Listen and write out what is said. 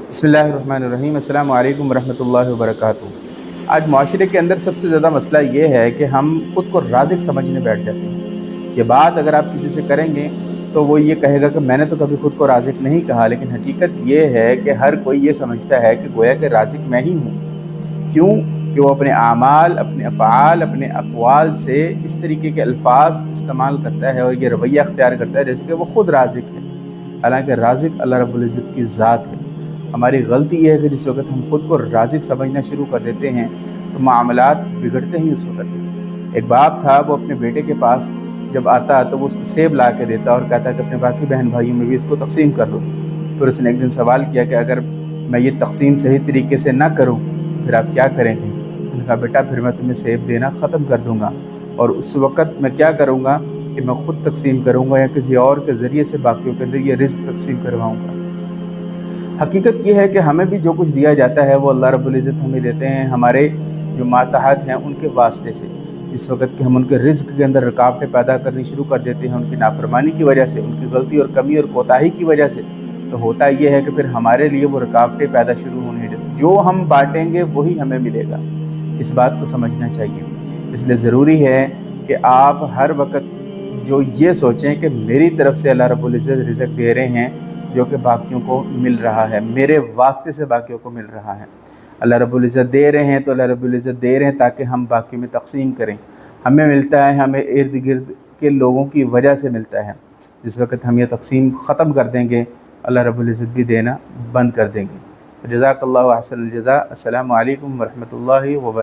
बिस्मिल्लाहिर्रहमानिर्रहीम। अस्सलामु अलैकुम वरहमतुल्लाहि वबरकातुहू। आज माशरे के अंदर सबसे ज़्यादा मसला ये है कि हम ख़ुद को राज़िक़ समझने बैठ जाते हैं। ये बात अगर आप किसी से करेंगे तो वो ये कहेगा कि मैंने तो कभी ख़ुद को राज़िक़ नहीं कहा, लेकिन हकीकत ये है कि हर कोई ये समझता है कि गोया कि राज़िक़ मैं ही हूँ। क्यों? कि वो अपने आमाल, अपने अफ़आल, अपने अक़वाल से इस तरीके के अल्फ़ाज़ इस्तेमाल करता है और ये रवैया अख्तियार करता है जैसे कि वो ख़ुद राज़िक़ है। हालाँकि राज़िक़ अल्लाह रब्बुल इज़्ज़त की ज़ात है। हमारी गलती ये है कि जिस वक़्त हम ख़ुद को राज़िक़ समझना शुरू कर देते हैं तो मामलात बिगड़ते ही उस वक़्त हैं। एक बाप था, वो अपने बेटे के पास जब आता तो वो उसको सेब ला के देता और कहता कि अपने बाकी बहन भाइयों में भी इसको तक़सीम कर दो। फिर उसने एक दिन सवाल किया कि अगर मैं ये तक़सीम सही तरीके से ना करूँ फिर आप क्या करेंगे? उन्होंने कहा बेटा फिर मैं तुम्हें सेब देना ख़त्म कर दूँगा और उस वक़्त मैं क्या करूँगा कि मैं ख़ुद तक़सीम करूँगा या किसी और के ज़रिए से बाकियों के अंदर ये रिज़्क़ तक़सीम करवाऊँगा। हकीकत ये है कि हमें भी जो कुछ दिया जाता है वो अल्लाह रब्बुल इज़्ज़त हमें देते हैं हमारे जो मातहत हैं उनके वास्ते से। इस वक़्त कि हम उनके रिज़्क़ के अंदर रुकावटें पैदा करनी शुरू कर देते हैं उनकी नाफ़रमानी की वजह से, उनकी गलती और कमी और कोताही की वजह से, तो होता ये है कि फिर हमारे लिए वो रुकावटें पैदा शुरू होने लगती। जो हम बाँटेंगे वही हमें मिलेगा, इस बात को समझना चाहिए। इसलिए ज़रूरी है कि आप हर वक़्त जो ये सोचें कि मेरी तरफ़ से अल्लाह रब्बुल इज़्ज़त रिज़्क़ दे रहे हैं जो कि बाकियों को मिल रहा है, मेरे वास्ते से बाकियों को मिल रहा है। अल्लाह रब्बुल इज़्ज़त दे रहे हैं तो अल्लाह रब्बुल इज़्ज़त दे रहे हैं ताकि हम बाकी में तक़सीम करें। हमें मिलता है, हमें इर्द-गिर्द के लोगों की वजह से मिलता है। जिस वक़्त हम ये तक़सीम ख़त्म कर देंगे अल्लाह रब्बुल इज़्ज़त भी देना बंद कर देंगे। जज़ाकल्लाहु अहसनुल जज़ा। अस्सलामु अलैकुम वरहमतुल्लाहि व